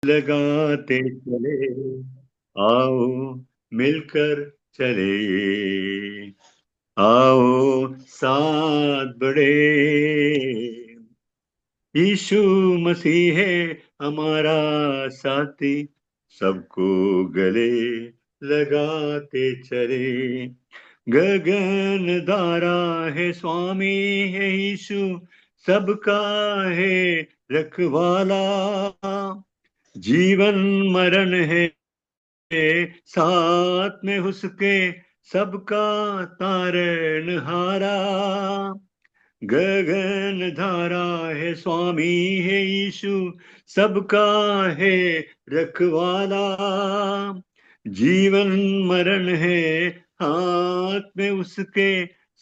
लगाते चले, आओ मिलकर चले, आओ साथ बढ़े। यीशु मसीह है हमारा साथी, सबको गले लगाते चले। गगन धारा है स्वामी है यीशु, सबका है रखवाला। जीवन मरण है साथ में उसके, सबका तारण हारा। गगन धारा है स्वामी है यीशु, सबका है रखवाला। जीवन मरण है हाथ में उसके,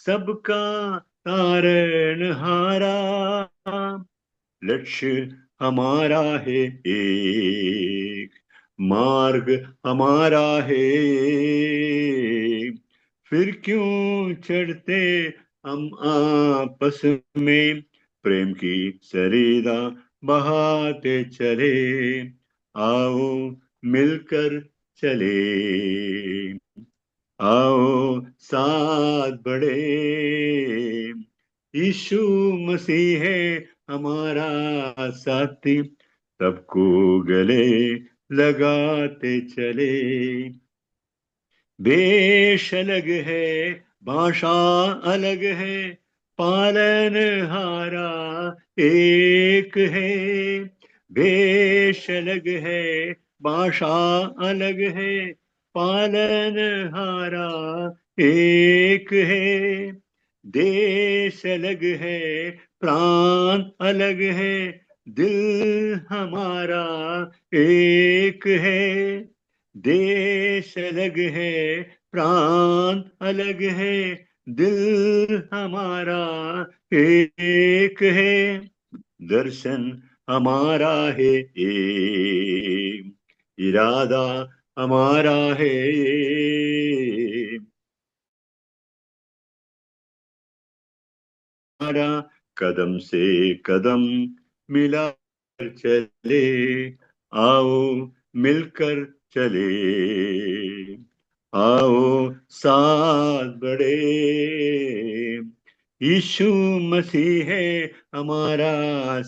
सबका तारण हारा। लक्ष्य हमारा है एक, मार्ग हमारा है, फिर क्यों चढ़ते हम आपस में, प्रेम की सरीदा बहाते चले, आओ मिलकर चले, आओ साथ बढ़े। यीशु मसीह है हमारा साथी, सबको गले लगाते चले। वेश अलग है, भाषा अलग है, पालन हारा एक है। वेश अलग है, भाषा अलग है, पालन हारा एक है। देश अलग है, प्रांत अलग है, दिल हमारा एक है। देश अलग है, प्रांत अलग है, दिल हमारा एक है। दर्शन हमारा है एक, इरादा हमारा है। हमारा कदम से कदम मिला चले, आओ मिलकर चले, आओ साथ बढ़े। यीशु मसीह है हमारा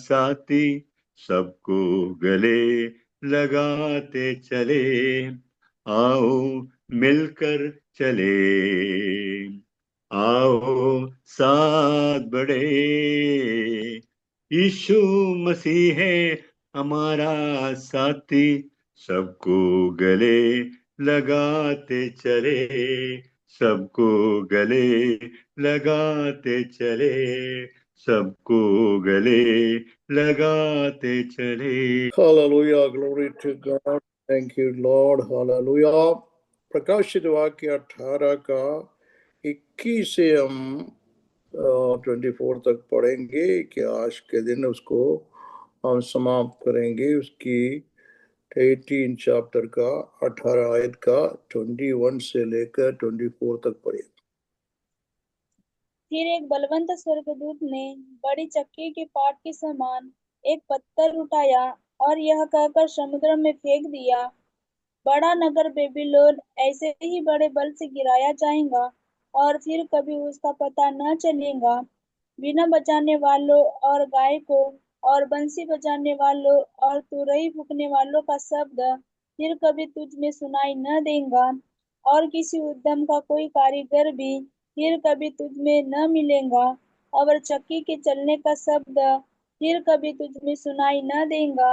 साथी, सबको गले लगाते चले, आओ मिलकर चले, आओ साथ बढ़े। यीशु मसीह है हमारा साथी, सबको गले लगाते चले, सबको गले लगाते चले, सबको गले लगाते चले। Hallelujah, glory to God. Thank you, Lord. Hallelujah. प्रकाशित वाक्य 18 का 21 से हम 24 तक पढ़ेंगे कि आज के दिन उसको हम समाप्त करेंगे। उसकी 18 चैप्टर का 18 आयत का 21 से लेकर 24 तक पढ़े। फिर एक बलवंत स्वर्गदूत ने बड़ी चक्की के पाट के समान एक पत्थर उठाया और यह कहकर समुद्र में फेंक दिया, बड़ा नगर बेबीलोन ऐसे ही बड़े बल से गिराया जाएगा और फिर कभी उसका पता न चलेगा। बीना बजाने वालों और गायकों और बंसी बजाने वालों और तुरही फूंकने वालों का शब्द फिर कभी तुझ में सुनाई न देगा, और किसी उद्यम का कोई कारीगर भी फिर कभी तुझ में न मिलेगा, और चक्की के चलने का शब्द फिर कभी तुझ में सुनाई न देगा,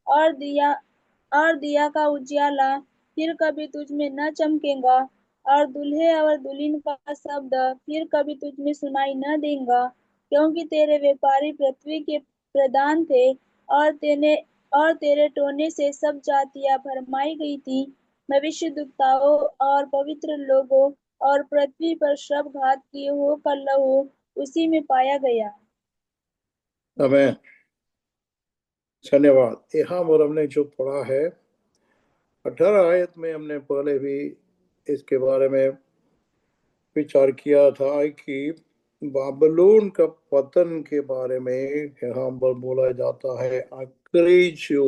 और दिया का उजियाला फिर कभी तुझ में न चमकेगा, और दूल्हे और दुल्हन का शब्द फिर कभी तुझ में सुनाई न देगा, क्योंकि तेरे व्यापारी पृथ्वी के प्रधान थे, और तेरे टोने से सब जातियां भरमाई गई थी। भविष्यद्वक्ताओं और पवित्र लोगों और पृथ्वी पर श्रम घात किए हो का लहू उसी में पाया गया। आमीन। धन्यवाद। यहाँ पर हमने जो पढ़ा है 18 आयत में, हमने पहले भी इसके बारे में विचार किया था कि बाबलोन का पतन के बारे में यहाँ पर बोला जाता है। आखिरी जो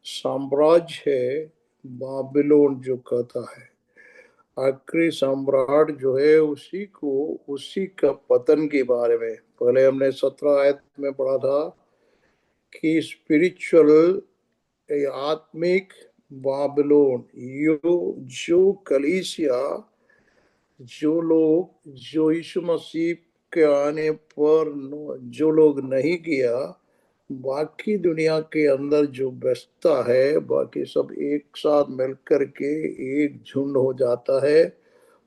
साम्राज्य है बाबिलोन जो कहता है। आखिरी सम्राट जो है उसी का पतन के बारे में पहले हमने 17 आयत में पढ़ा था कि स्पिरिचुअल आत्मिक बाबिलोन जो कलीसिया जो यीशु मसीह के आने पर जो लोग नहीं किया, बाकी दुनिया के अंदर जो बसता है, बाकी सब एक साथ मिलकर के एक झुंड हो जाता है।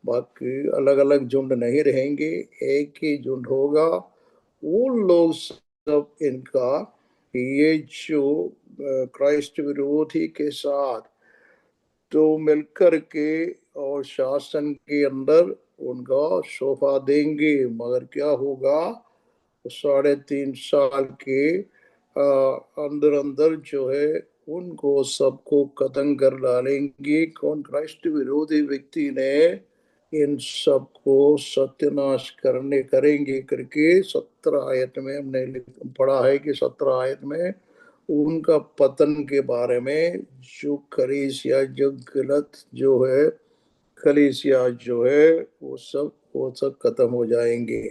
बाकी अलग अलग झुंड नहीं रहेंगे, एक ही झुंड होगा। वो लोग सब इनका ये जो क्राइस्ट विरोधी के साथ तो मिलकर के और शासन के अंदर उनका सोफा देंगे। मगर क्या होगा, 3.5 साल के अंदर अंदर जो है उनको सबको खत्म कर डालेंगे। कौन? क्राइस्ट विरोधी व्यक्ति ने इन सबको सत्यानाश करेंगे करके 17 आयत में हमने पढ़ा है कि 17 आयत में उनका पतन के बारे में जो कलीसिया जो गलत जो है कलीसिया जो है वो सब खत्म हो जाएंगे।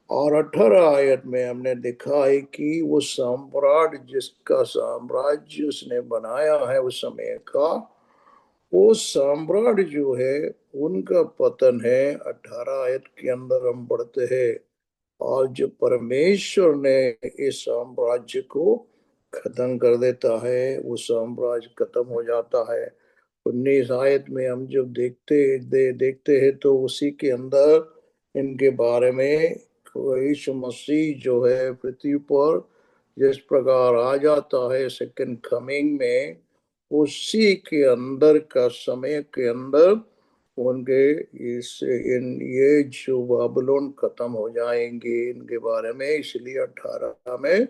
और 18 आयत में हमने देखा है कि वो सम्राट जिसका साम्राज्य उसने बनाया है उस समय का, वो सम्राट जो है उनका पतन है। 18 आयत के अंदर हम पढ़ते हैं, और जो परमेश्वर ने इस साम्राज्य को खत्म कर देता है, वो साम्राज्य खत्म हो जाता है। 19 आयत में हम जब देखते हैं तो उसी के अंदर इनके बारे में यीशु मसीह जो है पृथ्वी पर जिस प्रकार आ जाता है सेकंड कमिंग में, उसी के अंदर का समय के अंदर उनके ये जो बाबिलोन खत्म हो जाएंगे इनके बारे में। इसलिए 18 में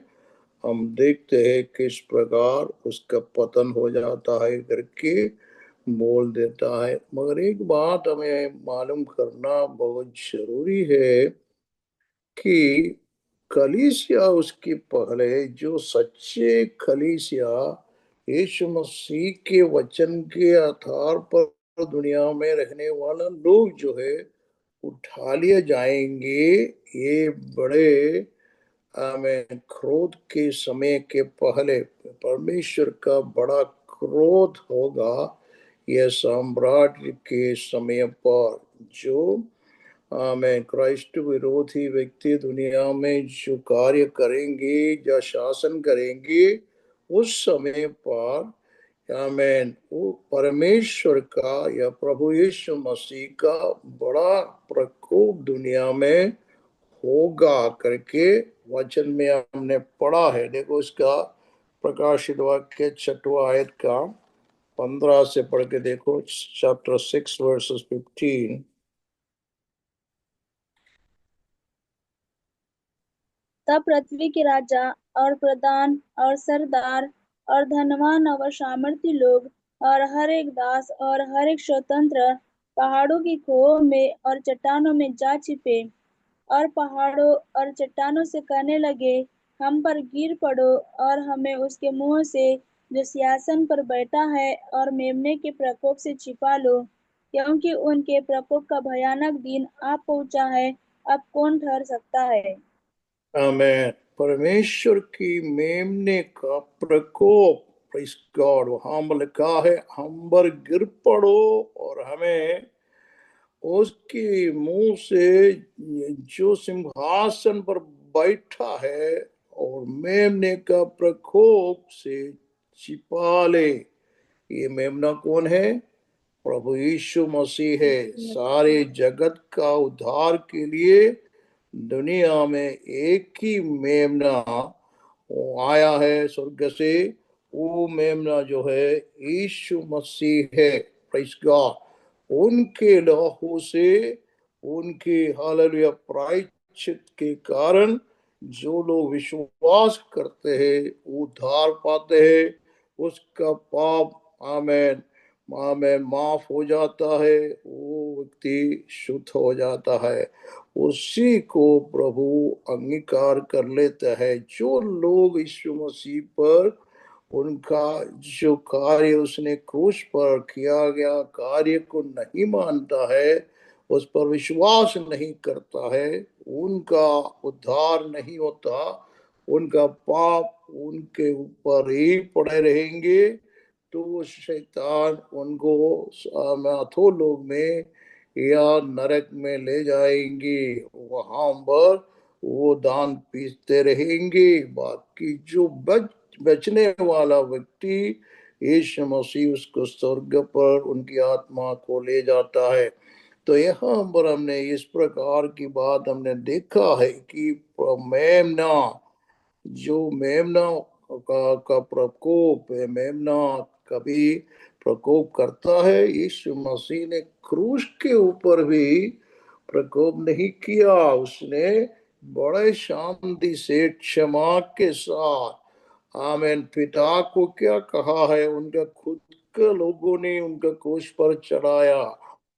हम देखते हैं किस प्रकार उसका पतन हो जाता है करके बोल देता है। मगर एक बात हमें मालूम करना बहुत जरूरी है कि कलीसिया उसके पहले जो सच्चे कलीसिया यीशु मसीह के वचन के आधार पर दुनिया में रहने वाला लोग जो है उठा लिए जाएंगे। ये बड़े में क्रोध के समय के पहले परमेश्वर का बड़ा क्रोध होगा यह सम्राट के समय पर। जो में क्राइस्ट विरोधी व्यक्ति दुनिया में जो कार्य करेंगे या शासन करेंगे, उस समय पर आमेन वो परमेश्वर का या प्रभु यीशु मसीह का बड़ा प्रकोप दुनिया में होगा करके वचन में हमने पढ़ा है। देखो इसका प्रकाशित वाक्य 6वां आयत का 15 से पढ़ के देखो, चैप्टर 6 वर्सेस 15। तब पृथ्वी के राजा और प्रधान और सरदार और धनवान और सामर्थी लोग और हर एक दास और हर एक स्वतंत्र पहाड़ों की खोह में और चट्टानों में जा छिपे और पहाड़ों और चट्टानों से कहने लगे, हम पर गिर पड़ो और हमें उसके मुंह से जो सिंहासन पर बैठा है और मेमने के प्रकोप से छिपा लो, क्योंकि उनके प्रकोप का भयानक दिन आ पहुंचा है। अब कौन ठहर सकता है? आमेन। परमेश्वर की मेमने का प्रकोप, प्रेज़ गॉड, वहां लिखा है हम पर गिर पड़ो और हमें उसके मुंह से जो सिंहासन पर बैठा है और मेमने का प्रकोप से छिपा ले। ये मेमना कौन है? प्रभु यीशु मसीह है। सारे जगत का उद्धार के लिए दुनिया में एक ही मेमना वो आया है स्वर्ग से। वो मेमना जो है यीशु मसीह है। Praise God. उनके लहू से, उनके हालेलुया प्रायश्चित के कारण जो लोग विश्वास करते हैं उद्धार पाते हैं। उसका पाप आमेन आमेन माफ हो जाता है, वो व्यक्ति शुद्ध हो जाता है। उसी को प्रभु अंगीकार कर लेता है। जो लोग यीशु मसीह पर उनका जो कार्य उसने क्रूस पर किया गया कार्य को नहीं मानता है, उस पर विश्वास नहीं करता है, उनका उद्धार नहीं होता, उनका पाप उनके ऊपर ही पड़े रहेंगे। तो वो शैतान उनको अथोलोक में या नरक में ले जाएंगे, वहां पर वो दान पीसते रहेंगे। बाकी जो बचने वाला व्यक्ति, यीशु मसीह उसको स्वर्ग पर उनकी आत्मा को ले जाता है। तो यहाँ पर हमने इस प्रकार की बात हमने देखा है कि मेमना, जो मेमना का प्रकोप है, मेमना कभी प्रकोप करता है। यीशु मसीह ने क्रूस के ऊपर भी प्रकोप नहीं किया, उसने बड़े शांति से क्षमा के साथ आमेन पिता को क्या कहा है, उनका खुद के लोगों ने उनका क्रूस पर चढ़ाया।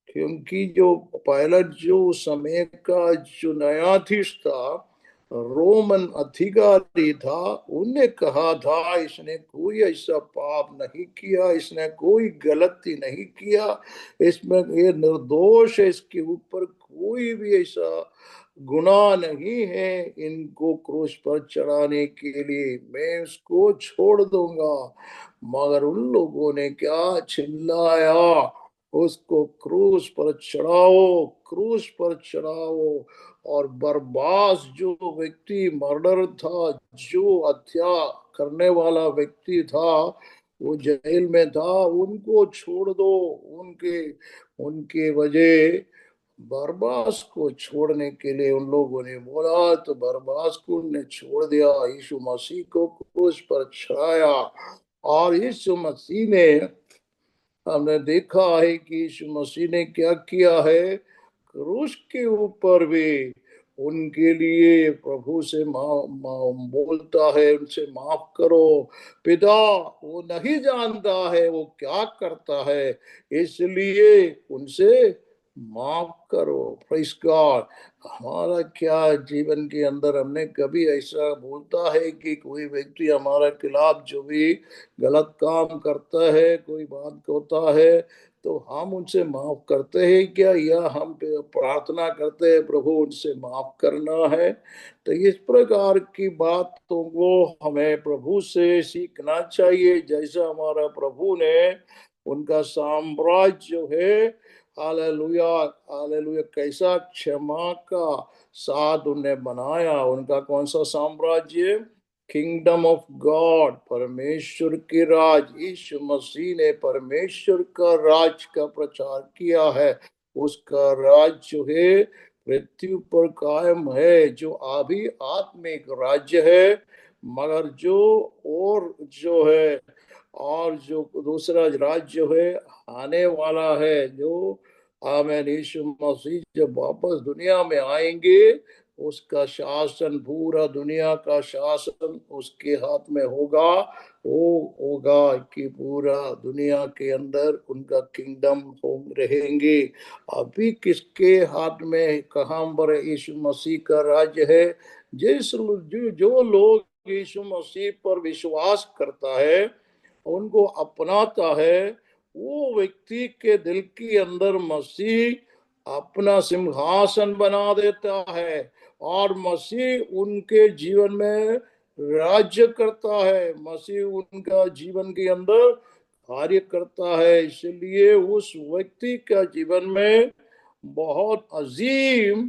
क्योंकि जो पहला जो समय का जो न्यायाधीश था, रोमन अधिकारी था, उनने कहा था इसने कोई ऐसा पाप नहीं किया, इसने कोई गलती नहीं किया, इसमें ये निर्दोष है, इसके ऊपर कोई भी ऐसा गुनाह नहीं है, इनको क्रूस पर चढ़ाने के लिए मैं उसको छोड़ दूंगा। मगर उन लोगों ने क्या चिल्लाया, उसको क्रूस पर चढ़ाओ, क्रूस पर चढ़ाओ। और बरबास जो व्यक्ति मर्डर था, जो हत्या करने वाला व्यक्ति था, वो जेल में था, उनको छोड़ दो। उनके उनके वजह बरबास को छोड़ने के लिए उन लोगों ने बोला, तो बरबास को उन्हें छोड़ दिया, यीशु मसीह को क्रूस पर चढ़ाया। और यीशु मसीह ने, हमने देखा है कि यीशु मसीह ने क्या किया है, क्रूस के ऊपर भी उनके लिए प्रभु से बोलता है, उनसे माफ करो पिता, वो नहीं जानता है वो क्या करता है, इसलिए उनसे माफ करो। Praise God. हमारा क्या जीवन के अंदर हमने कभी ऐसा बोलता है कि कोई व्यक्ति हमारे खिलाफ जो भी गलत काम करता है, कोई बात होता है, तो हम उनसे माफ करते हैं क्या, या हम प्रार्थना करते हैं प्रभु उनसे माफ करना है? तो इस प्रकार की बात तो वो हमें प्रभु से सीखना चाहिए, जैसा हमारा प्रभु ने उनका साम्राज्य जो है, हालेलुया हालेलुया, कैसा क्षमा का साथ उन्हें बनाया। उनका कौन सा साम्राज्य? किंगडम ऑफ गॉड, परमेश्वर के राज। यीशु मसीह ने परमेश्वर का राज का प्रचार किया है। उसका राज जो है पृथ्वी पर कायम है, जो अभी आत्मिक राज्य है। मगर जो और जो है, और जो दूसरा राज्य है आने वाला है, जो आमेन, यीशु मसीह जब वापस दुनिया में आएंगे, उसका शासन, पूरा दुनिया का शासन उसके हाथ में होगा। वो होगा कि पूरा दुनिया के अंदर उनका किंगडम रहेंगे। अभी किसके हाथ में, कहाँ पर यीशु मसीह का राज्य है? जो लोग यीशु मसीह पर विश्वास करता है, उनको अपनाता है, वो व्यक्ति के दिल के अंदर मसीह अपना सिंहासन बना देता है, और मसीह उनके जीवन में राज्य करता है, मसीह उनका जीवन के अंदर कार्य करता है। इसलिए उस व्यक्ति का जीवन में बहुत अजीम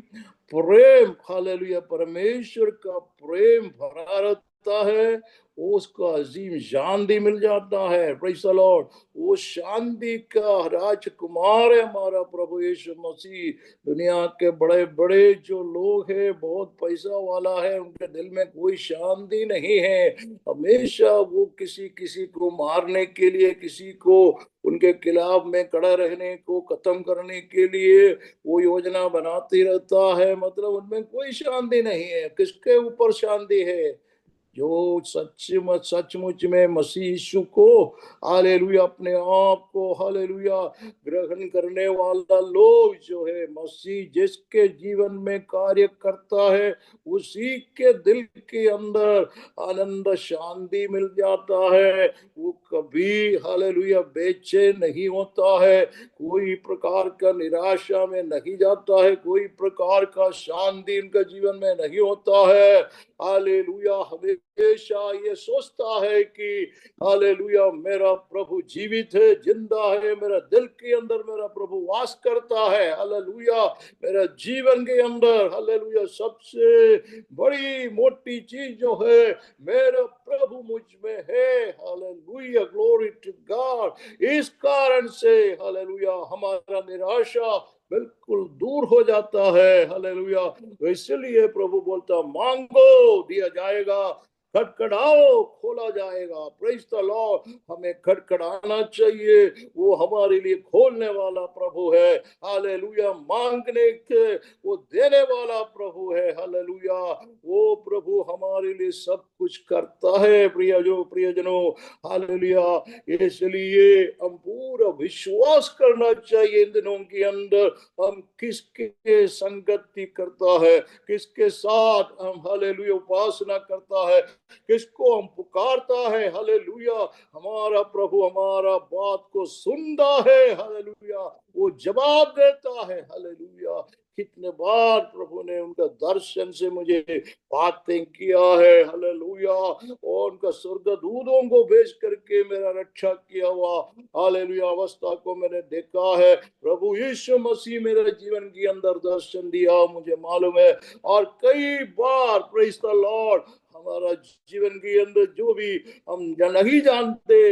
प्रेम, हालेलुया, परमेश्वर का प्रेम भरा रहता है, उसको अजीम शांति मिल जाता है। Praise the Lord. वो शांति का राजकुमार है हमारा प्रभु यीशु मसीह। दुनिया के बड़े बड़े जो लोग हैं, बहुत पैसा वाला है, उनके दिल में कोई शांति नहीं है। हमेशा वो किसी किसी को मारने के लिए, किसी को उनके खिलाफ में खड़ा रहने को, खत्म करने के लिए वो योजना बनाती रहता है। मतलब उनमें कोई शांति नहीं है। किसके ऊपर शांति है? जो सचमुच में मसीह यीशु को हालेलुया अपने आप को हालेलुया ग्रहण करने वाला लोग जो है, मसीह जिसके जीवन में कार्य करता है उसी के दिल के अंदर आनंद शांति मिल जाता है। वो कभी हालेलुया बेचैन नहीं होता है, कोई प्रकार का निराशा में नहीं जाता है, कोई प्रकार का शांति उनका जीवन में नहीं होता है। हालेलुया हमेशा ये सोचता है कि हालेलुया मेरा प्रभु जीवित है, जिंदा है, मेरा दिल के अंदर मेरा प्रभु वास करता है। हालेलुया मेरा जीवन के अंदर हालेलुया सबसे बड़ी मोटी चीज जो है मेरा प्रभु मुझ में है। Hallelujah glory to God. इस कारण से हालेलुया हमारा निराशा बिल्कुल दूर हो जाता है। हालेलुया इसलिए प्रभु बोलता मांगो दिया जाएगा, खटखटाओ खोला जाएगा। Praise the Lord. हमें खटखटाना चाहिए, वो हमारे लिए खोलने वाला प्रभु है। हालेलुया मांगने के वो देने वाला प्रभु है। हालेलुया वो प्रभु हमारे लिए सब कुछ करता है प्रियजनों। हालेलुया इसलिए हम पूरा विश्वास करना चाहिए इन दिनों के अंदर हम किसके संगति करता है, किसके साथ हम हालेलुया उपासना करता है, किसको हम पुकारता है। हालेलुया हमारा प्रभु हमारा बात को सुनता है। हालेलुया वो जवाब देता है। हालेलुया कितने बार प्रभु ने उनका दर्शन से मुझे बातें किया है। हालेलुया और उनका स्वर्गदूतों को भेज करके मेरा रक्षा किया हुआ हालेलुया अवस्था को मैंने देखा है। प्रभु यीशु मसीह मेरे जीवन के अंदर दर्शन दिया मुझे मालूम है। और कई बार प्रेज द लॉर्ड हमारा जीवन के अंदर जो भी हम नहीं जानते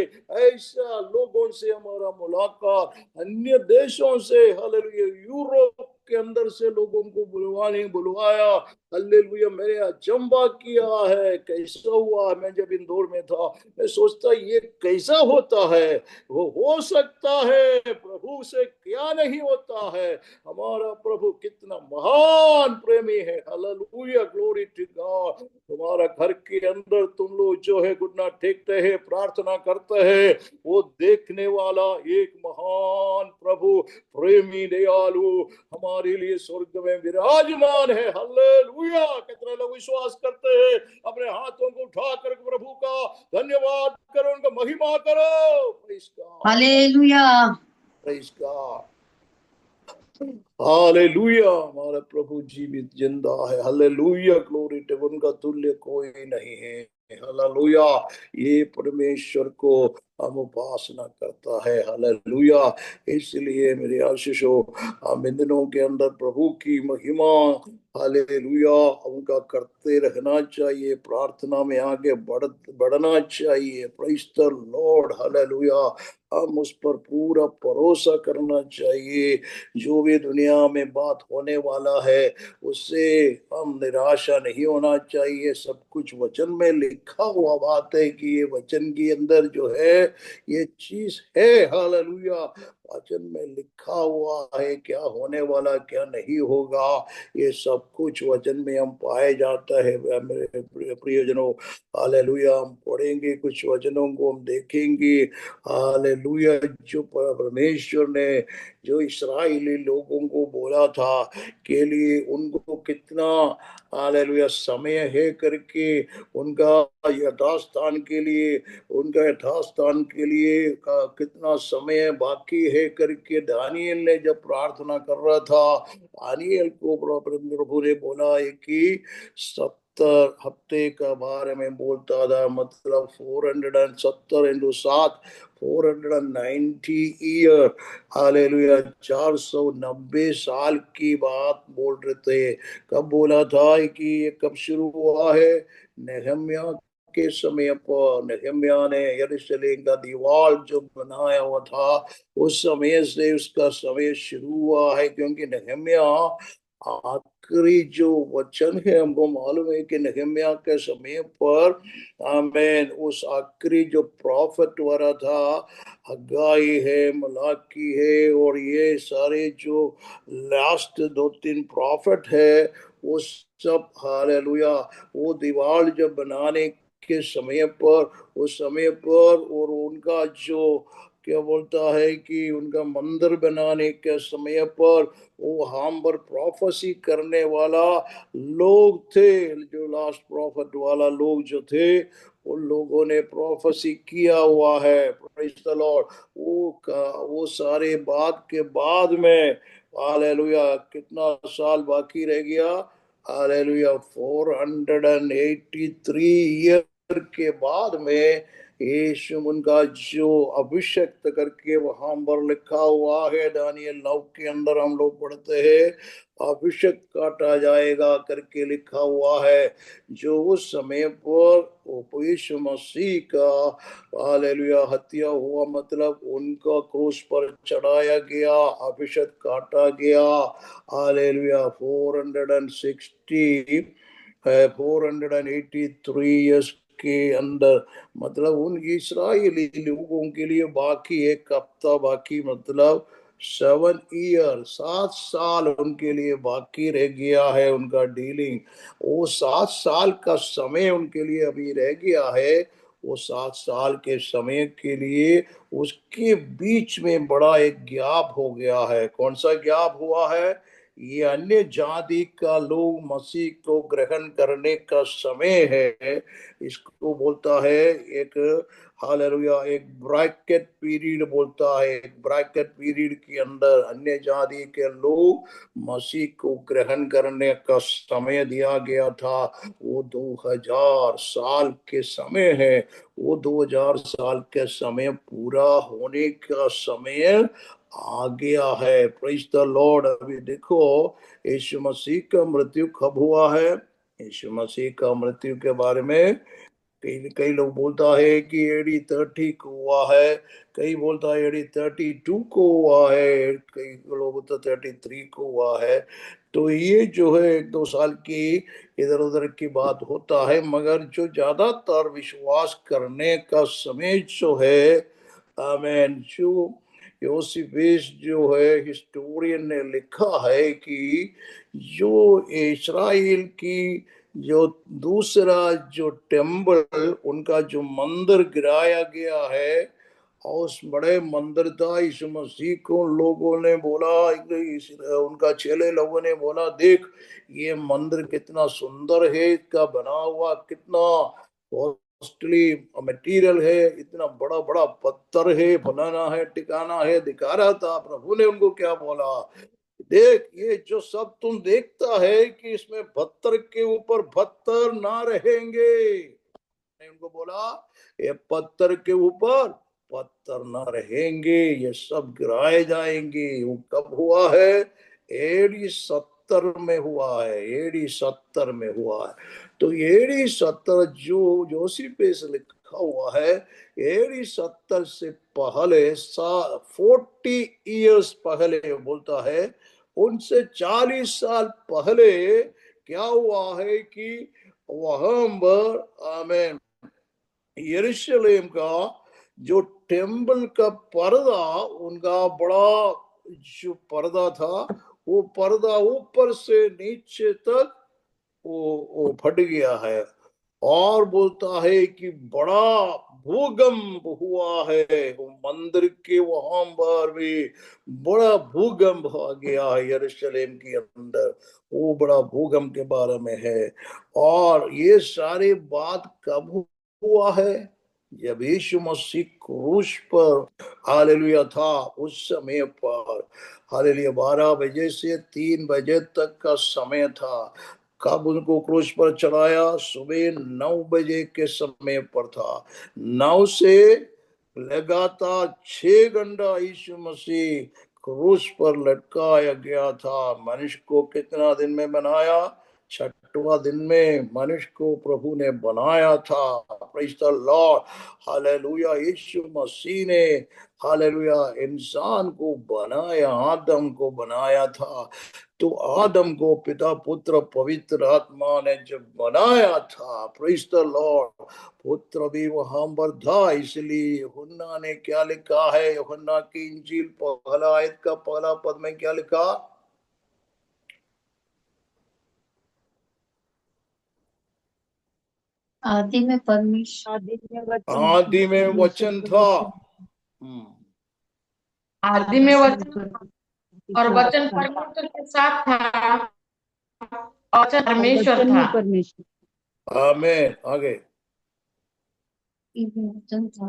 ऐसा लोगों से हमारा मुलाकात, अन्य देशों से हालेलुया यूरोप के अंदर से लोगों को बुलवाया। हालेलुया मैंने अचंबा किया है कैसा हुआ। मैं जब इंदौर में था मैं सोचता ये कैसा होता है, वो हो सकता है, प्रभु से क्या नहीं होता है। हमारा प्रभु कितना महान प्रेमी है। Hallelujah glory to God. तुम्हारा घर के अंदर तुम लोग जो है घुटना टेकते हैं, प्रार्थना करते हैं, वो देखने वाला एक महान प्रभु प्रेमी दयालु हमारे लिए स्वर्ग में विराजमान है। हालेलुया कितने लोग विश्वास करते हैं। अपने हाथों को उठाकर प्रभु का धन्यवाद करो, उनका महिमा करो। Praise God hallelujah praise God hallelujah हमारा प्रभु जीवित जिंदा है। हालेलुया ग्लोरी टू उनका तुल्य कोई नहीं है। हालेलुया ये परमेश्वर को हम उपासना करता है। हालेलुया इसलिए मेरे आशीषो हम इन दिनों के अंदर प्रभु की महिमा हालेलुया उनका करते रहना चाहिए, प्रार्थना में आगे बढ़ना चाहिए। Praise the Lord. हालेलुया हम उस पर पूरा भरोसा करना चाहिए। जो भी दुनिया में बात होने वाला है उससे हम निराशा नहीं होना चाहिए। सब कुछ वचन में लिखा हुआ बात है कि ये वचन के अंदर जो है ये चीज है। हालेलुया वचन में लिखा हुआ है क्या होने वाला क्या नहीं होगा, ये सब कुछ वचन में हम पाए जाता है। मेरे प्रियजनों हालेलुया हम पढ़ेंगे कुछ वचनों को, हम देखेंगे हालेलुया जो परमेश्वर ने जो इस्राएली लोगों को बोला था के लिए उनको कितना हालेलुया समय है करके उनका यथास्थान के लिए कितना समय बाकी है करके दानियल ने जब प्रार्थना कर रहा था, दानियल को प्रभु ने बोला है कि 70 हफ्ते का बारे में बोलता था, मतलब 470 into 7 490 ईयर। हालेलुया 490 साल की बात बोल रहे थे। कब बोला था कि ये कब शुरू हुआ है? नेहम्या के समय पर नेहम्या ने यरूशलेम का दीवार जो बनाया हुआ था उस समय से उसका समय शुरू हुआ है। क्योंकि नेहम्या आखिरी जो वचन है हमको मालूम है कि नेहम्या के समय पर आमेन उस आखिरी जो प्रॉफिट वाला था हग्गाई है, मलाकी है और ये सारे जो लास्ट 2-3 प्रॉफिट है वो सब हालेलुया वो दीवार जब बनाने के समय पर, उस समय पर, और उनका जो क्या बोलता है कि उनका मंदिर बनाने के समय पर वो हम पर प्रोफेसी करने वाला लोग थे, जो लास्ट प्रॉफिट वाला लोग जो थे, उन लोगों ने प्रोफेसी किया हुआ है। Praise the Lord. वो सारे बात के बाद में हालेलुया कितना साल बाकी रह गया? हालेलुया 483 ईयर के बाद में यीशु उनका जो अभिषेक करके वहां पर लिखा हुआ है दानियल 9 के अंदर हम लोग पढ़ते हैं, अभिषेक काटा जाएगा करके लिखा हुआ है। जो उस समय पर यीशु मसीह का हालेलुया हत्या हुआ, मतलब उनका क्रूस पर चढ़ाया गया, अभिषेक काटा गया। हालेलुया 483 ईयर्स के अंदर, मतलब उन इस्राएली लोगों के लिए बाकी एक हफ्ता बाकी, मतलब 7 ईयर 7 साल उनके लिए बाकी रह गया है उनका डीलिंग। वो 7 साल का समय उनके लिए अभी रह गया है। वो 7 साल के समय के लिए उसके बीच में बड़ा एक गैप हो गया है। कौन सा गैप हुआ है? ये अन्य जाति का लोग मसीह को ग्रहण करने का समय है। इसको बोलता है एक हालेलुया एक ब्रैकेट पीरियड बोलता है। एक ब्रैकेट पीरियड के अंदर अन्य जाति के लोग मसीह को ग्रहण करने का समय दिया गया था। वो 2000 साल के समय है। वो 2000 साल के समय पूरा होने का समय आ गया है। Praise the Lord. अभी देखो यीशु मसीह का मृत्यु कब हुआ है? यीशु मसीह का मृत्यु के बारे में कई कई लोग बोलता है कि एडी 30 को हुआ है, कई बोलता है एडी 32 को हुआ है, कई लोग बोलता 33 को हुआ है। तो ये जो है 1-2 साल की इधर उधर की बात होता है, मगर जो ज्यादातर विश्वास करने का समय जो है, आमेन, जो योसिफेस जो है हिस्टोरियन ने लिखा है कि जो इस्राएल की जो दूसरा जो टेम्पल उनका जो मंदिर गिराया गया है, और उस बड़े मंदिर था, यीशु मसीह को लोगों ने बोला, उनका चेले लोगों ने बोला, देख ये मंदिर कितना सुंदर है, इसका बना हुआ कितना कॉस्टली मटेरियल है, इतना बड़ा बड़ा पत्थर है, बनाना है, टिकाना है, दिखा रहा था। प्रभु ने उनको क्या बोला? देख ये जो सब तुम देखता है कि इसमें पत्थर के ऊपर पत्थर ना रहेंगे। ने उनको बोला ये पत्थर के ऊपर पत्थर ना रहेंगे, ये सब गिराए जाएंगे। वो कब हुआ है? एडी 70 में हुआ है। एडी 70 में हुआ है। तो एडी 70 जो जोसेफस लिखा हुआ है, एडी 70 से पहले 40 ईयर्स पहले बोलता है, उनसे 40 साल पहले क्या हुआ है कि वहां पर आमेन यरूशलेम का जो टेम्पल का पर्दा, उनका बड़ा जो पर्दा था, वो पर्दा ऊपर से नीचे तक वो फट गया है। और बोलता है कि बड़ा भूकंप हुआ है। वो मंदिर के वहां पर भी बड़ा भूकंप आ गया है यरूशलेम के अंदर। वो बड़ा भूकंप के बारे में है। और ये सारी बात कब हुआ है? जब यीशु मसीह क्रूस पर हालेलुया था, उस समय पर हालेलुया 12 बजे से 3 बजे तक का समय था। कब उनको क्रूस पर चढ़ाया? सुबह 9 बजे के समय पर था। 9 से लगातार 6 घंटा यीशु मसीह क्रूस पर लटकाया गया था। मनुष्य को कितना दिन में बनाया? 6वां दिन में मनुष्य को प्रभु ने बनाया था। Praise the Lord. हालेलुया। यीशु मसीह ने हालेलुया इंसान को बनाया, आदम को बनाया था। तो आदम को पिता पुत्र पवित्र आत्मा ने जब बनाया था, प्रेज द लॉर्ड, पुत्र भी वहां पर था। इसलिए यूहन्ना ने क्या लिखा है? यूहन्ना की इंजील पहला आयत का पहला पद में क्या लिखा? आदि में परमेश्वर, आदि में वचन था। आदि में वचन और वचन परमेश्वर के साथ था और वचन परमेश्वर था। आमीन। आगे वचन था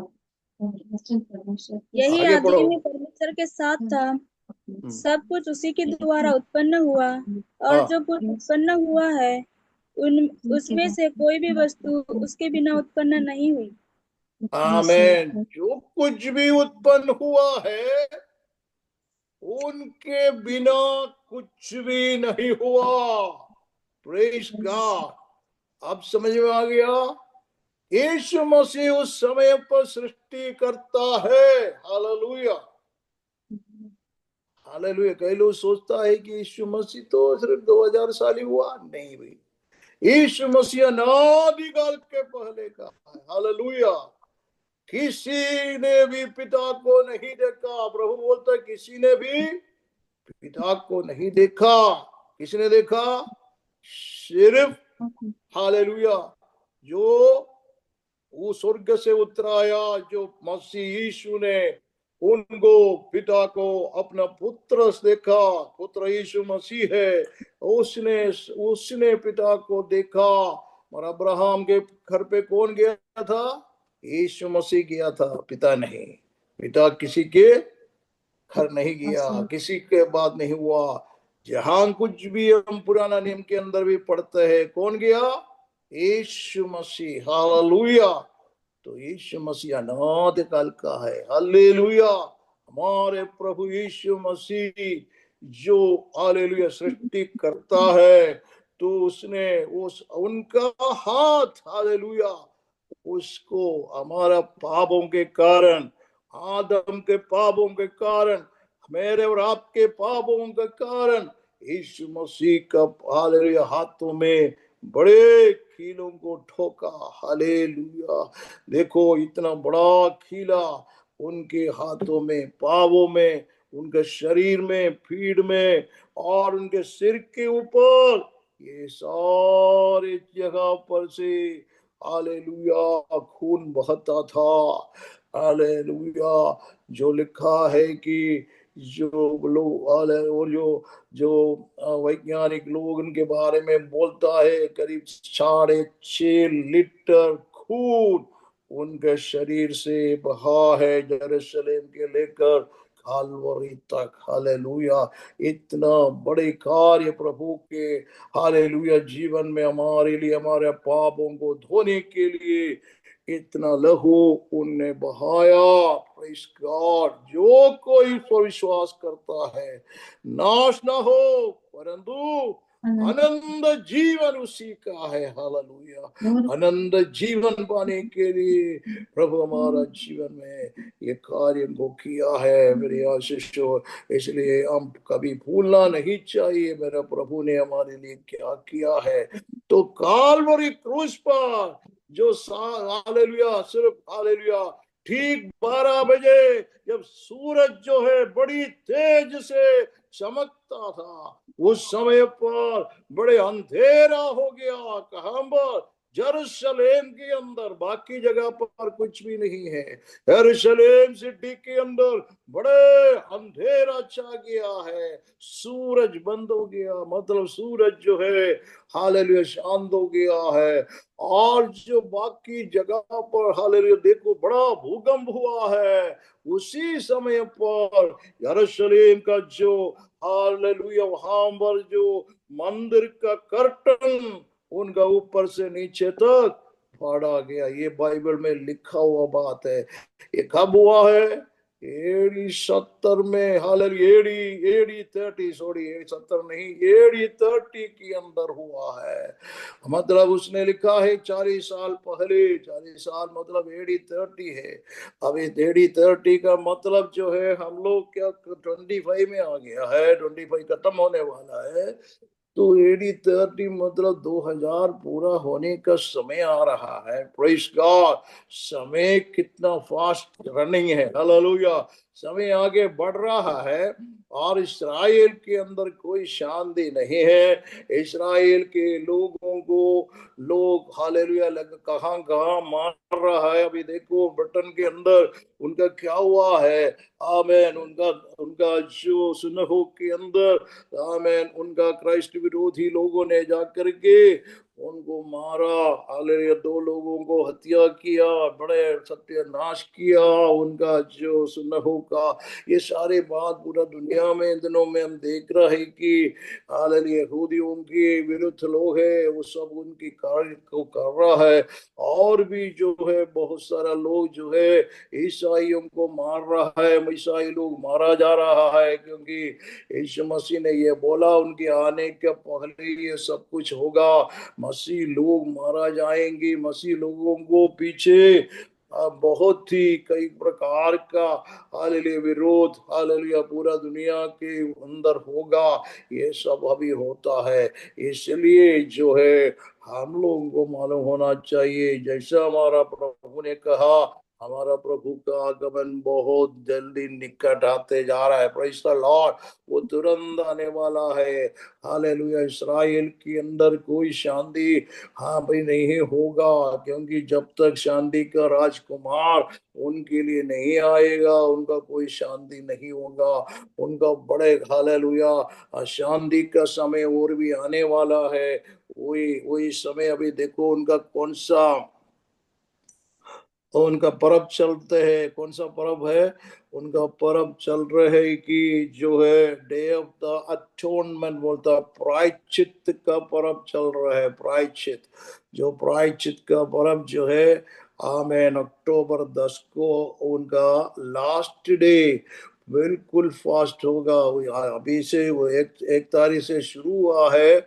और वचन परमेश्वर के यही आगे आदि पढ़ो। में परमेश्वर के साथ था। साथ। सब कुछ उसी के द्वारा उत्पन्न हुआ और हाँ। जो कुछ उत्पन्न हुआ है उसमें से कोई भी वस्तु उसके बिना उत्पन्न नहीं हुई। आमीन। जो कुछ भी उत्पन्न हुआ है उनके बिना कुछ भी नहीं हुआ। Praise God. अब समझ में आ गया। यीशु मसीह उस समय पर सृष्टि करता है। Hallelujah, hallelujah. कई लोग सोचता है कि यीशु मसीह तो सिर्फ 2000 साल ही हुआ। नहीं भाई, यीशु मसीह अनादिकाल के पहले का है। हालेलुया। किसी ने भी पिता को नहीं देखा। प्रभु बोलता है किसी ने भी पिता को नहीं देखा। किसने देखा? सिर्फ, हालेलुया, जो वो स्वर्ग से उतराया, जो मसीह यीशु ने उनको, पिता को अपना पुत्र देखा। पुत्र यीशु मसीह है। उसने पिता को देखा। और अब्राहम के घर पे कौन गया था? यीशु मसीह गया था, पिता नहीं। पिता किसी के घर नहीं गया, किसी के बाद नहीं हुआ। जहां कुछ भी हम पुराना नियम के अंदर भी पढ़ते हैं, कौन गया? यीशु मसीह। हालेलुया। तो यीशु मसीह अनादि काल का है। हालेलुया। हमारे प्रभु यीशु मसीह जो, हालेलुया, सृष्टि करता है, तो उसने उनका हाथ, हालेलुया, उसको हमारा पापों के कारण, आदम के पापों के कारण, मेरे और आपके पापों के कारण यीशु मसीह का, हालेलुया, हाथों में बड़े कीलों को ठोका। हालेलुया। देखो इतना बड़ा कीला उनके हाथों में, पावों में, उनके शरीर में, पीठ में और उनके सिर के ऊपर, ये सारे जगह पर से, हालेलुया, खून बहता था। हालेलुया। जो लिखा है कि जो लोग, और जो वैज्ञानिक लोग उनके बारे में बोलता है, करीब 6.5 लीटर खून उनके शरीर से बहा है, यरूशलेम के लेकर कालवरी तक। हालेलुया। इतना बड़े कार्य प्रभु के, हालेलुया, जीवन में हमारे लिए, हमारे पापों को धोने के लिए इतना लहू उनने बहाया। Praise God. जो कोई इस पर विश्वास करता है नाश ना हो, परंतु आनंद जीवन उसी का है। हालेलुया। आनंद जीवन पाने के लिए प्रभु हमारा जीवन में ये कार्य को किया है, मेरे आशीषों। इसलिए हम कभी भूलना नहीं चाहिए मेरा प्रभु ने हमारे लिए क्या किया है। तो काल्वरी क्रूस पर जो, हालेलुया, सिर्फ, हालेलुया, ठीक 12 बजे जब सूरज जो है बड़ी तेज से चमकता था, उस समय पर बड़े अंधेरा हो गया। कहां पर? यरूशलेम के अंदर। बाकी जगह पर कुछ भी नहीं है। यरूशलेम सिटी के अंदर बड़े अंधेरा छा गया है। सूरज बंद हो गया, मतलब सूरज जो है, हालेलुया, शांत हो गया है। और जो बाकी जगह पर, हालेलुया, देखो बड़ा भूकंप हुआ है। उसी समय पर यरूशलेम का जो, हालेलुया, वहां पर जो मंदिर का कर्टन उनका ऊपर से नीचे तक फाड़ा गया। ये बाइबल में लिखा हुआ बात है। ये कब हुआ है? एडी 70 में। हालेलुया। एडी 30, सॉरी, 70 नहीं, एडी 30 के अंदर हुआ है। मतलब उसने लिखा है 40 साल पहले। 40 साल मतलब एडी 30 है। अब एडी 30 का मतलब जो है, हम लोग क्या 25 में आ गया है, 25 खत्म होने वाला है। तो एडी 30 मतलब 2000 पूरा होने का समय आ रहा है। Praise God. समय कितना फास्ट रनिंग है। हालेलुया। समय आगे बढ़ रहा है और इस्राएल के अंदर कोई शांति नहीं है। इस्राएल के लोगों को लोग हालेलुया कहाँ कहाँ मार रहा है। अभी देखो ब्रिटेन के अंदर उनका क्या हुआ है। आमेन। उनका उनका जो सुनहो के अंदर आमेन उनका क्राइस्ट विरोधी लोगों ने जाकर के उनको मारा। हालेलुया 2 लोगों को हत्या किया, बड़े सत्यानाश किया उनका जो सुनहो का। ये सारे बात पूरा दुनिया में इन दिनों में हम देख रहे हैं कि हालेलुया यहूदियों के विरुद्ध लोग है वो सब उनकी कार्य को कर रहा है। और भी जो है बहुत सारा लोग जो है ईसाइयों को मार रहा है। ईसाई लोग मारा जा रहा है क्योंकि यीशु मसीह ने ये बोला उनके आने के पहले ये सब कुछ होगा। मसीह लोग मारा जाएंगे। मसीह लोगों को पीछे बहुत ही कई प्रकार का हालेलुया विरोध हालेलुया पूरा दुनिया के अंदर होगा। ये सब अभी होता है। इसलिए जो है हम लोगों को मालूम होना चाहिए जैसा हमारा प्रभु ने कहा हमारा प्रभु का आगमन बहुत जल्दी निकट आते जा रहा है। Praise the Lord. वो तुरंत आने वाला है। हालेलुया। इस्राएल के अंदर कोई शांति हाँ भाई नहीं होगा क्योंकि जब तक शांति का राजकुमार उनके लिए नहीं आएगा उनका कोई शांति नहीं होगा। उनका बड़े हालेलुया शांति का समय और भी आने वाला है। वही वही समय अभी देखो उनका कौन सा और उनका पर्व चलते हैं। कौन सा पर्व है उनका? पर्व चल रहे है कि जो है डे ऑफ द अटोनमेंट बोलता प्रायश्चित का पर्व चल रहा है। प्रायश्चित जो प्रायश्चित का पर्व जो है आमेन अक्टूबर 10 को उनका लास्ट डे बिल्कुल फास्ट होगा। अभी से वो एक तारीख से शुरू हुआ है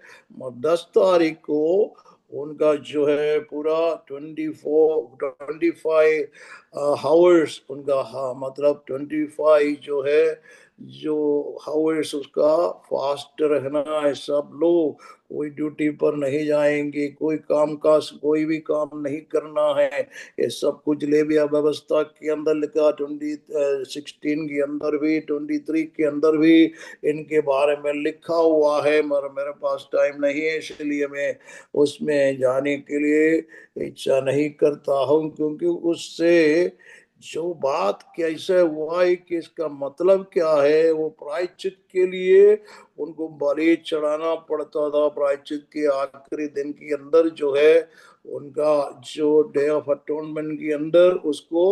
10 तारीख को उनका जो है पूरा 25 हावर्स उनका हाँ मतलब 25 जो है जो हावर्स उसका फास्ट रहना है। सब लोग कोई ड्यूटी पर नहीं जाएंगे, कोई काम काज कोई भी काम नहीं करना है। ये सब कुछ लेविया व्यवस्था के अंदर लिखा 16 के अंदर भी 23 के अंदर भी इनके बारे में लिखा हुआ है। मगर मेरे पास टाइम नहीं है इसलिए मैं उसमें जाने के लिए इच्छा नहीं करता हूँ क्योंकि उससे जो बात कैसे हुआ है कि इसका मतलब क्या है। वो प्रायश्चित के लिए उनको बलि चढ़ाना पड़ता था। प्रायश्चित के आखिरी दिन के अंदर जो है उनका जो डे ऑफ अटोनमेंट के अंदर उसको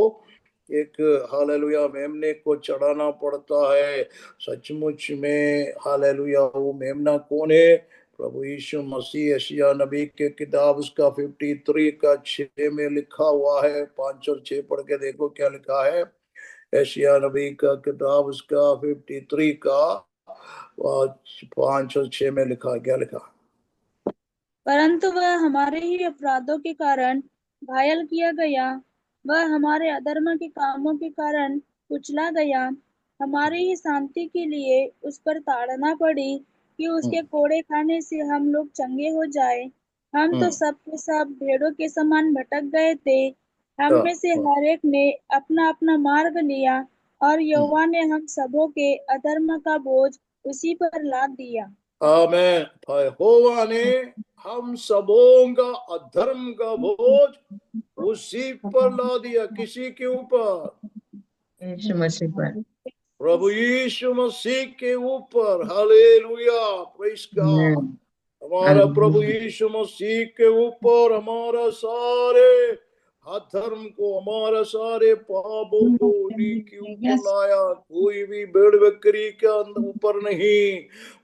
एक हालेलुया मेमने को चढ़ाना पड़ता है। सचमुच में हालेलुया वो मेमना कौन है? प्रभु यीशु मसीह। यशायाह नबी के किताब उसका 53 का 6 में लिखा हुआ है। 5 और 6 पढ़ के देखो क्या लिखा है। यशायाह नबी का किताब उसका 53 का 5 और 6 में लिखा क्या लिखा? परंतु वह हमारे ही अपराधों के कारण घायल किया गया, वह हमारे अधर्म के कामों के कारण कुचला गया। हमारी ही शांति के लिए उस पर ताड़ना पड़ी कि उसके कोड़े खाने से हम लोग चंगे हो जाए। हम तो सब के सब भेड़ों के समान भटक गए थे। हम में से हर एक ने अपना अपना मार्ग लिया और यहोवा ने हम सबों के अधर्म का बोझ उसी पर लाद दिया। आमेन। यहोवा ने हम सबों का अधर्म का बोझ उसी पर ला दिया। किसी के ऊपर? यीशु मसीह पर। प्रभु यीशु मसीह के ऊपर। हालेलुया। Praise God. हमारा प्रभु यीशु मसीह के ऊपर हमारा सारे अधर्म को हमारा सारे पापों को उन्हीं के ऊपर लाया। कोई भी भेड़ बकरी के ऊपर नहीं।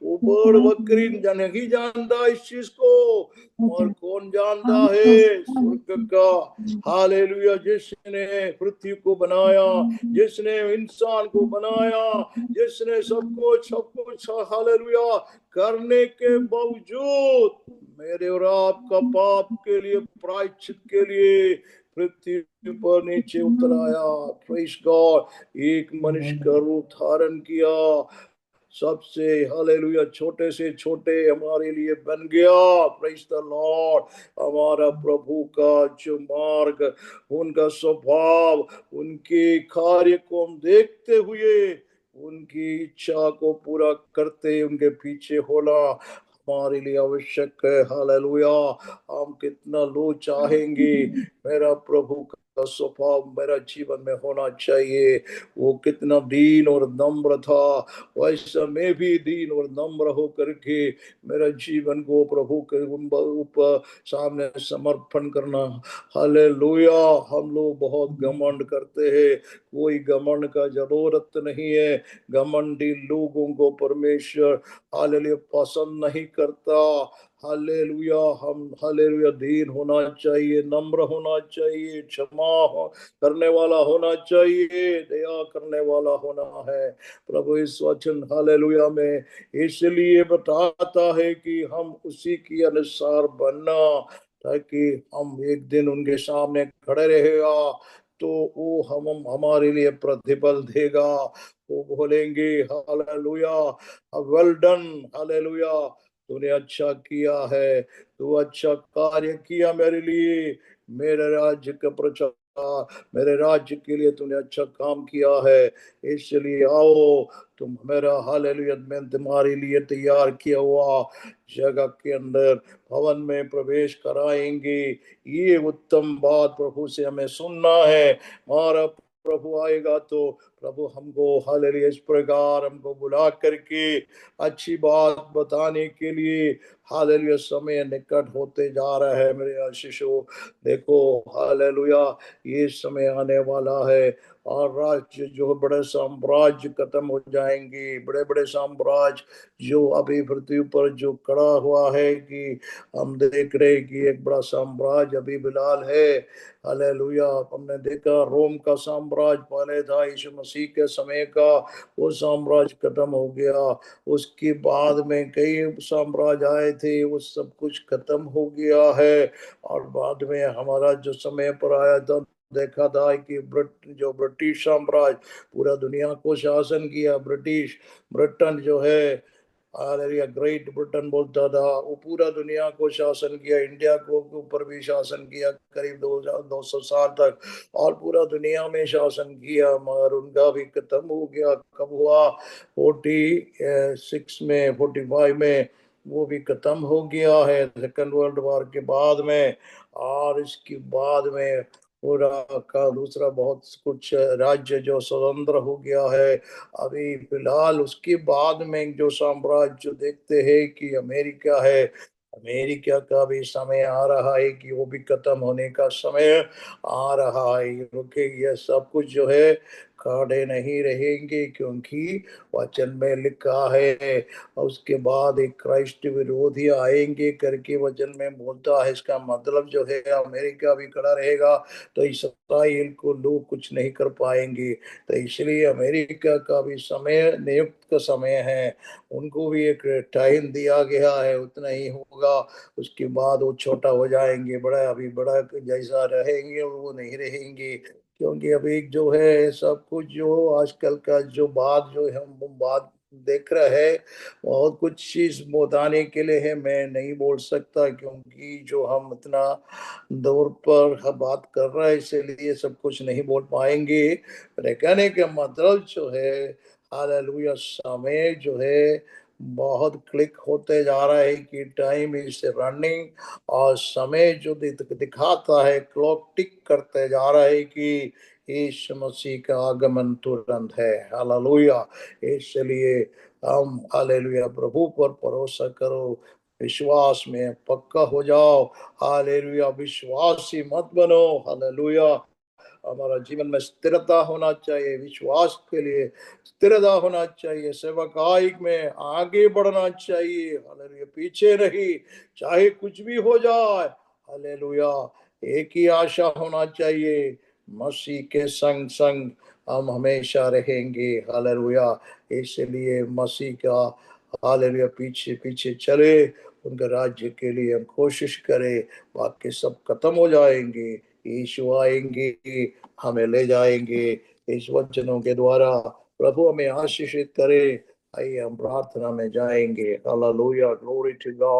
वो भेड़ बकरी नहीं जानता इस चीज को और कौन जानता है? स्वर्ग का हालेलुया जिसने पृथ्वी को बनाया, जिसने इंसान को बनाया, जिसने सब कुछ हालेलुया करने के बावजूद मेरे और आपका पाप के लिए प्रायश्चित के लिए पृथ्वी पर नीचे उतर आया। Praise God. एक मनुष्य का रूप धारण किया। सबसे हालेलुया छोटे से छोटे हमारे लिए बन गया। Praise the Lord. हमारा प्रभु का जो मार्ग, उनका स्वभाव, उनके कार्य को हम देखते हुए उनकी इच्छा को पूरा करते उनके पीछे होना हमारे लिए आवश्यक है। हालेलुया। हम कितना लो चाहेंगे मेरा प्रभु का स्वभाव मेरा जीवन में होना चाहिए। वो कितना दीन और नम्र था, वैसा मैं भी दीन और नम्र हो करके मेरा जीवन को प्रभु के ऊपर सामने समर्पण करना। हालेलुया। हम लोग बहुत घमंड करते हैं, कोई घमंड का जरूरत नहीं है। घमंडी लोगों को परमेश्वर हालेलुया पसंद नहीं करता। हालेलुया। हम हालेलुया दीन होना चाहिए, नम्र होना चाहिए, करने वाला होना चाहिए, दया करने वाला होना है। प्रभु इस वचन हालेलुया में इसलिए बताता है कि हम उसी के अनुसार बनना, ताकि हम एक दिन उनके सामने खड़े रहेगा तो वो हम हमारे लिए प्रतिफल देगा। वो बोलेंगे हालेलुया, वेल डन, हालेलुया, तूने अच्छा किया है, तू अच्छा कार्य किया मेरे लिए, मेरे राज्य का प्रचार, मेरे राज्य के लिए तूने अच्छा काम किया है। इसलिए आओ तुम मेरा हालेलुया मैं तुम्हारे लिए तैयार किया हुआ जगह के अंदर भवन में प्रवेश कराएंगे। ये उत्तम बात प्रभु से हमें सुनना है। हमारा प्रभु आएगा तो प्रभु हमको हालेलुया इस प्रकार हमको बुला करके अच्छी बात बताने के लिए हालेलुया समय निकट होते जा रहा है। मेरे आशीषों देखो हालेलुया ये समय आने वाला है और राज्य जो बड़े साम्राज्य खत्म हो जाएंगे। बड़े बड़े साम्राज्य जो अभी पृथ्वी पर जो खड़ा हुआ है कि हम देख रहे कि एक बड़ा साम्राज्य अभी फिलहाल है। हालेलुया। हमने देखा रोम का साम्राज्य पहले था, यीशु मसीह के समय का वो साम्राज्य खत्म हो गया। उसके बाद में कई साम्राज्य आए थे, वो सब कुछ खत्म हो गया है। और बाद में हमारा जो समय पर आया था देखा था कि जो ब्रिटिश साम्राज्य पूरा दुनिया को शासन किया। ब्रिटेन जो है हालेलुया ग्रेट ब्रिटेन बोलता था, वो पूरा दुनिया को शासन किया। इंडिया को ऊपर भी शासन किया करीब 200 साल तक, और पूरा दुनिया में शासन किया। मगर उनका भी खत्म हो गया। कब हुआ? 46 में 45 में वो भी खत्म हो गया है सेकेंड वर्ल्ड वॉर के बाद में। और इसके बाद में पूरा का दूसरा बहुत कुछ राज्य जो स्वतंत्र हो गया है अभी फिलहाल। उसके बाद में जो साम्राज्य जो देखते हैं कि अमेरिका है, अमेरिका का भी समय आ रहा है कि वो भी खत्म होने का समय आ रहा है, क्योंकि ये सब कुछ जो है खड़े नहीं रहेंगे, क्योंकि वचन में लिखा है। और उसके बाद एक क्राइस्ट विरोधी आएंगे करके वचन में बोलता है। इसका मतलब जो है अमेरिका भी खड़ा रहेगा तो इसराइल को लोग कुछ नहीं कर पाएंगे। तो इसलिए अमेरिका का भी समय नियुक्त का समय है, उनको भी एक टाइम दिया गया है, उतना ही होगा। उसके बाद वो छोटा हो जाएंगे, बड़ा अभी बड़ा जैसा रहेंगे वो नहीं रहेंगे। क्योंकि अभी जो है सब कुछ जो आजकल का जो बात जो है हम बात देख रहे हैं, बहुत कुछ चीज बताने के लिए है, मैं नहीं बोल सकता, क्योंकि जो हम इतना दौर पर बात कर रहे हैं इसलिए सब कुछ नहीं बोल पाएंगे। मेरे कहने का मतलब जो है हालेलुया समय जो है बहुत क्लिक होते जा रहा है कि टाइम इज रनिंग, और समय जो दिखाता है क्लॉक टिक करते जा रहा है कि यीशु मसीह का आगमन तुरंत है। हालेलुया। इसलिए हम हालेलुया प्रभु पर भरोसा करो, विश्वास में पक्का हो जाओ। हालेलुया विश्वासी मत बनो। हालेलुया हमारा जीवन में स्थिरता होना चाहिए, विश्वास के लिए स्थिरता होना चाहिए, सेवकाई में आगे बढ़ना चाहिए। हालेलुया पीछे नहीं, चाहे कुछ भी हो जाए। हालेलुया एक ही आशा होना चाहिए, मसीह के संग संग हम हमेशा रहेंगे। हालेलुया इसलिए मसीह का हालेलुया पीछे पीछे चले, उनके राज्य के लिए हम कोशिश करें। बाकी सब खत्म हो जाएंगे, यीशु आएंगे, हमें ले जाएंगे। इस वचनों के द्वारा प्रभु हमें आशीषित करे। आइए हम प्रार्थना में जाएंगे। Hallelujah, glory to God.